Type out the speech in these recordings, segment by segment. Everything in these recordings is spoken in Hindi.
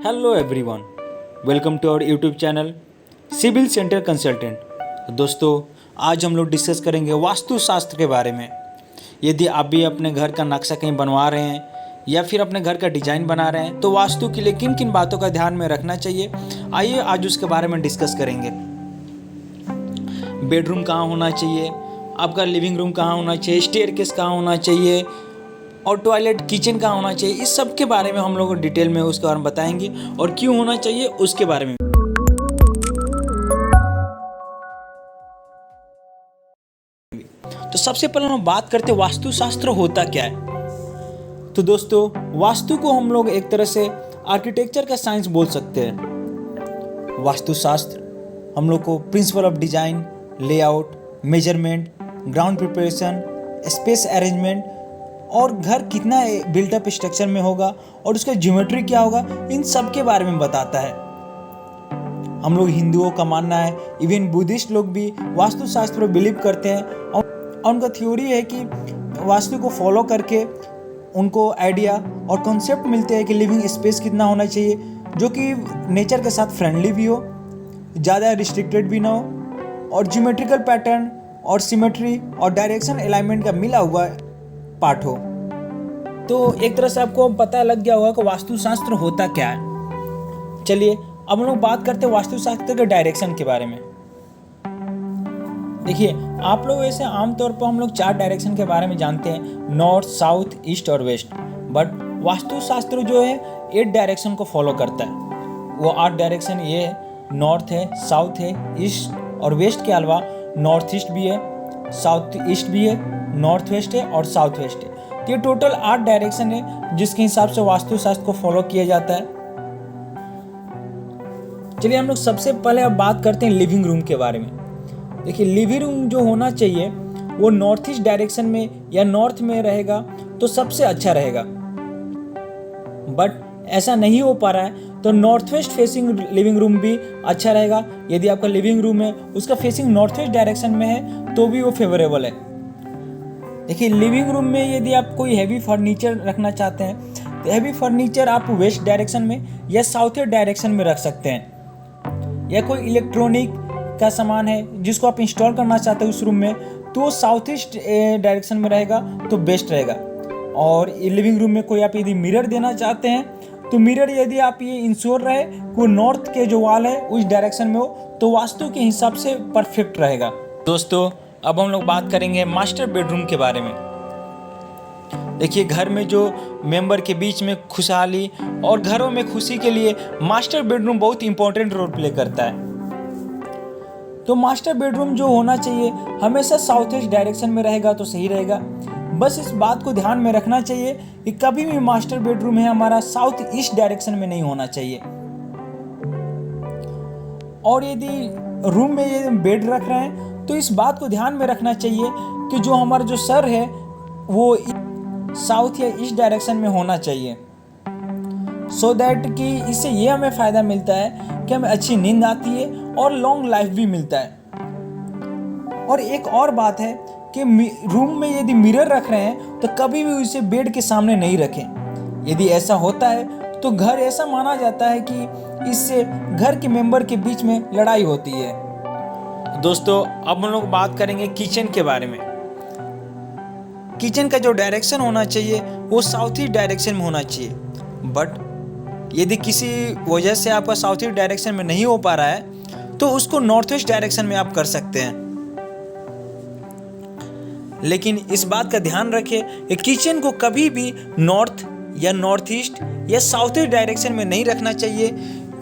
Hello everyone, welcome to our YouTube channel civil centre consultant. दोस्तों, आज हम लोग डिस्कस करेंगे वास्तुशास्त्र के बारे में। यदि आप भी अपने घर का नक्शा कहीं बनवा रहे हैं या फिर अपने घर का डिजाइन बना रहे हैं तो वास्तु के लिए किन किन बातों का ध्यान में रखना चाहिए, आइए आज उसके बारे में डिस्कस करेंगे। बेडरूम कहाँ होना चाहिए, आपका लिविंग रूम कहाँ होना चाहिए, स्टेयरकेस कहाँ होना चाहिए और टॉयलेट किचन कहाँ होना चाहिए, इस सब के बारे में हम लोग डिटेल में उसके बारे में बताएंगे और क्यों होना चाहिए उसके बारे में। तो सबसे पहले हम बात करते हैं वास्तुशास्त्र होता क्या है। तो दोस्तों, वास्तु को हम लोग एक तरह से आर्किटेक्चर का साइंस बोल सकते हैं। वास्तुशास्त्र हम लोग को principle of design, layout, measurement, ground preparation, space arrangement और घर कितना बिल्टअप स्ट्रक्चर में होगा और उसका ज्योमेट्री क्या होगा, इन सब के बारे में बताता है। हम लोग हिंदुओं का मानना है, इवन बुद्धिस्ट लोग भी वास्तुशास्त्र पर बिलीव करते हैं और उनका थ्योरी है कि वास्तु को फॉलो करके उनको आइडिया और कॉन्सेप्ट मिलते हैं कि लिविंग स्पेस कितना होना चाहिए जो कि नेचर के साथ फ्रेंडली भी हो, ज़्यादा रिस्ट्रिक्टेड भी ना हो और ज्योमेट्रिकल पैटर्न और सिमेट्री और डायरेक्शन अलाइनमेंट का मिला हुआ पार्ट हो। तो एक तरह से आपको पता लग गया होगा कि वास्तुशास्त्र होता क्या है। चलिए अब हम लोग बात करते हैं वास्तुशास्त्र के डायरेक्शन के बारे में। देखिए, आप लोग वैसे आमतौर पर हम लोग 4 डायरेक्शन के बारे में जानते हैं, नॉर्थ, साउथ, ईस्ट और वेस्ट। बट वास्तुशास्त्र जो है 8 डायरेक्शन को फॉलो करता है। वो 8 डायरेक्शन ये है, नॉर्थ है, साउथ है, ईस्ट और वेस्ट के अलावा नॉर्थ ईस्ट भी है, साउथ ईस्ट भी है, नॉर्थ वेस्ट है और साउथ वेस्ट है। तो ये टोटल 8 डायरेक्शन है जिसके हिसाब से वास्तुशास्त्र को फॉलो किया जाता है। चलिए हम लोग सबसे पहले अब बात करते हैं लिविंग रूम के बारे में। देखिए, लिविंग रूम जो होना चाहिए वो नॉर्थ ईस्ट डायरेक्शन में या नॉर्थ में रहेगा तो सबसे अच्छा रहेगा। बट ऐसा नहीं हो पा रहा है तो north west facing living room भी अच्छा रहेगा। यदि आपका लिविंग रूम है उसका फेसिंग नॉर्थ वेस्ट डायरेक्शन में है तो भी वो फेवरेबल है। देखिए, लिविंग रूम में यदि आप कोई हैवी फर्नीचर रखना चाहते हैं तो हैवी फर्नीचर आप वेस्ट डायरेक्शन में या साउथ ईस्ट डायरेक्शन में रख सकते हैं। या कोई इलेक्ट्रॉनिक का सामान है जिसको आप इंस्टॉल करना चाहते हैं उस रूम में तो साउथ ईस्ट डायरेक्शन में रहेगा तो बेस्ट रहेगा। और लिविंग रूम में कोई आप यदि मिरर देना चाहते हैं तो मिरर यदि आप ये इंश्योर रहे कोई नॉर्थ के जो वॉल है उस डायरेक्शन में हो तो वास्तु के हिसाब से परफेक्ट रहेगा। दोस्तों, अब हम लोग बात करेंगे मास्टर बेडरूम के बारे में। देखिए, घर में जो मेंबर के बीच में खुशहाली और घरों में खुशी के लिए मास्टर बेडरूम बहुत इंपॉर्टेंट रोल प्ले करता है। तो मास्टर बेडरूम जो होना चाहिए हमेशा साउथ ईस्ट डायरेक्शन में रहेगा तो सही रहेगा। बस इस बात को ध्यान में रखना चाहिए कि कभी भी मास्टर बेडरूम है हमारा साउथ ईस्ट डायरेक्शन में नहीं होना चाहिए। और यदि रूम में ये बेड रख रहे हैं तो इस बात को ध्यान में रखना चाहिए कि जो हमारा जो सर है वो साउथ या ईस्ट डायरेक्शन में होना चाहिए, सो दैट कि इससे ये हमें फ़ायदा मिलता है कि हमें अच्छी नींद आती है और लॉन्ग लाइफ भी मिलता है। और एक और बात है कि रूम में यदि मिरर रख रहे हैं तो कभी भी उसे बेड के सामने नहीं रखें। यदि ऐसा होता है तो घर ऐसा माना जाता है कि इससे घर के मेंबर के बीच में लड़ाई होती है। दोस्तों, अब हम लोग बात करेंगे किचन के बारे में। किचन का जो डायरेक्शन होना चाहिए वो साउथ ईस्ट डायरेक्शन में होना चाहिए। बट यदि किसी वजह से आपका साउथ ईस्ट डायरेक्शन में नहीं हो पा रहा है तो उसको नॉर्थ वेस्ट डायरेक्शन में आप कर सकते हैं। लेकिन इस बात का ध्यान रखें कि किचन को कभी भी नॉर्थ या नॉर्थ ईस्ट या साउथ ईस्ट डायरेक्शन में नहीं रखना चाहिए।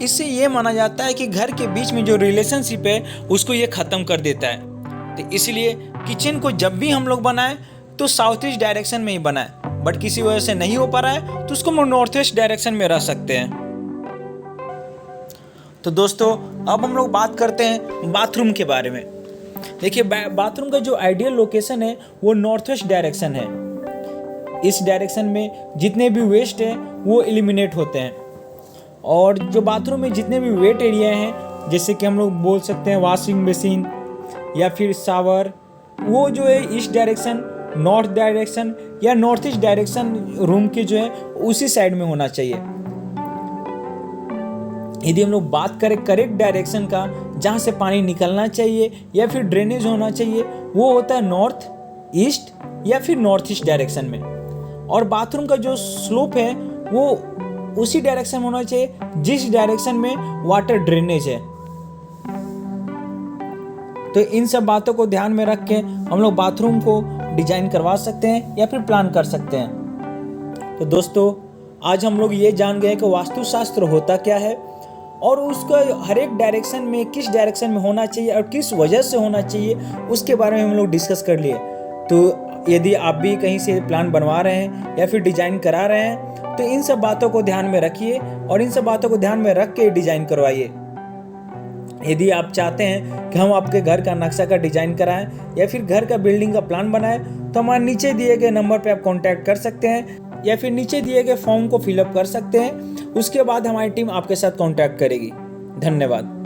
इससे ये माना जाता है कि घर के बीच में जो रिलेशनशिप है उसको ये ख़त्म कर देता है। तो इसलिए किचन को जब भी हम लोग बनाएं तो साउथ ईस्ट डायरेक्शन में ही बनाएं। बट किसी वजह से नहीं हो पा रहा है तो उसको हम नॉर्थ वेस्ट डायरेक्शन में रख सकते हैं। तो दोस्तों, अब हम लोग बात करते हैं बाथरूम के बारे में। देखिए, बाथरूम का जो आइडियल लोकेशन है वो नॉर्थ वेस्ट डायरेक्शन है। इस डायरेक्शन में जितने भी वेस्ट हैं वो एलिमिनेट होते हैं और जो बाथरूम में जितने भी वेट एरिया हैं, जैसे कि हम लोग बोल सकते हैं वॉशिंग मशीन या फिर शावर, वो जो है ईस्ट डायरेक्शन, नॉर्थ डायरेक्शन या नॉर्थ ईस्ट डायरेक्शन रूम के जो है उसी साइड में होना चाहिए। यदि हम लोग बात करें करेक्ट डायरेक्शन का, जहाँ से पानी निकलना चाहिए या फिर ड्रेनेज होना चाहिए, वो होता है नॉर्थ ईस्ट या फिर नॉर्थ ईस्ट डायरेक्शन में। और बाथरूम का जो स्लोप है वो उसी डायरेक्शन में होना चाहिए जिस डायरेक्शन में वाटर ड्रेनेज है। तो इन सब बातों को ध्यान में रख के हम लोग बाथरूम को डिजाइन करवा सकते हैं या फिर प्लान कर सकते हैं। तो दोस्तों, आज हम लोग ये जान गए कि वास्तुशास्त्र होता क्या है और उसका हर एक डायरेक्शन में किस डायरेक्शन में होना चाहिए और किस वजह से होना चाहिए, उसके बारे में हम लोग डिस्कस कर लिए। तो यदि आप भी कहीं से प्लान बनवा रहे हैं या फिर डिजाइन करा रहे हैं तो इन सब बातों को ध्यान में रखिए और इन सब बातों को ध्यान में रख के डिजाइन करवाइए। यदि आप चाहते हैं कि हम आपके घर का नक्शा का डिजाइन कराएं या फिर घर का बिल्डिंग का प्लान बनाएं तो हमारे नीचे दिए गए नंबर पे आप कांटेक्ट कर सकते हैं या फिर नीचे दिए गए फॉर्म को फिलअप कर सकते हैं। उसके बाद हमारी टीम आपके साथ कांटेक्ट करेगी। धन्यवाद।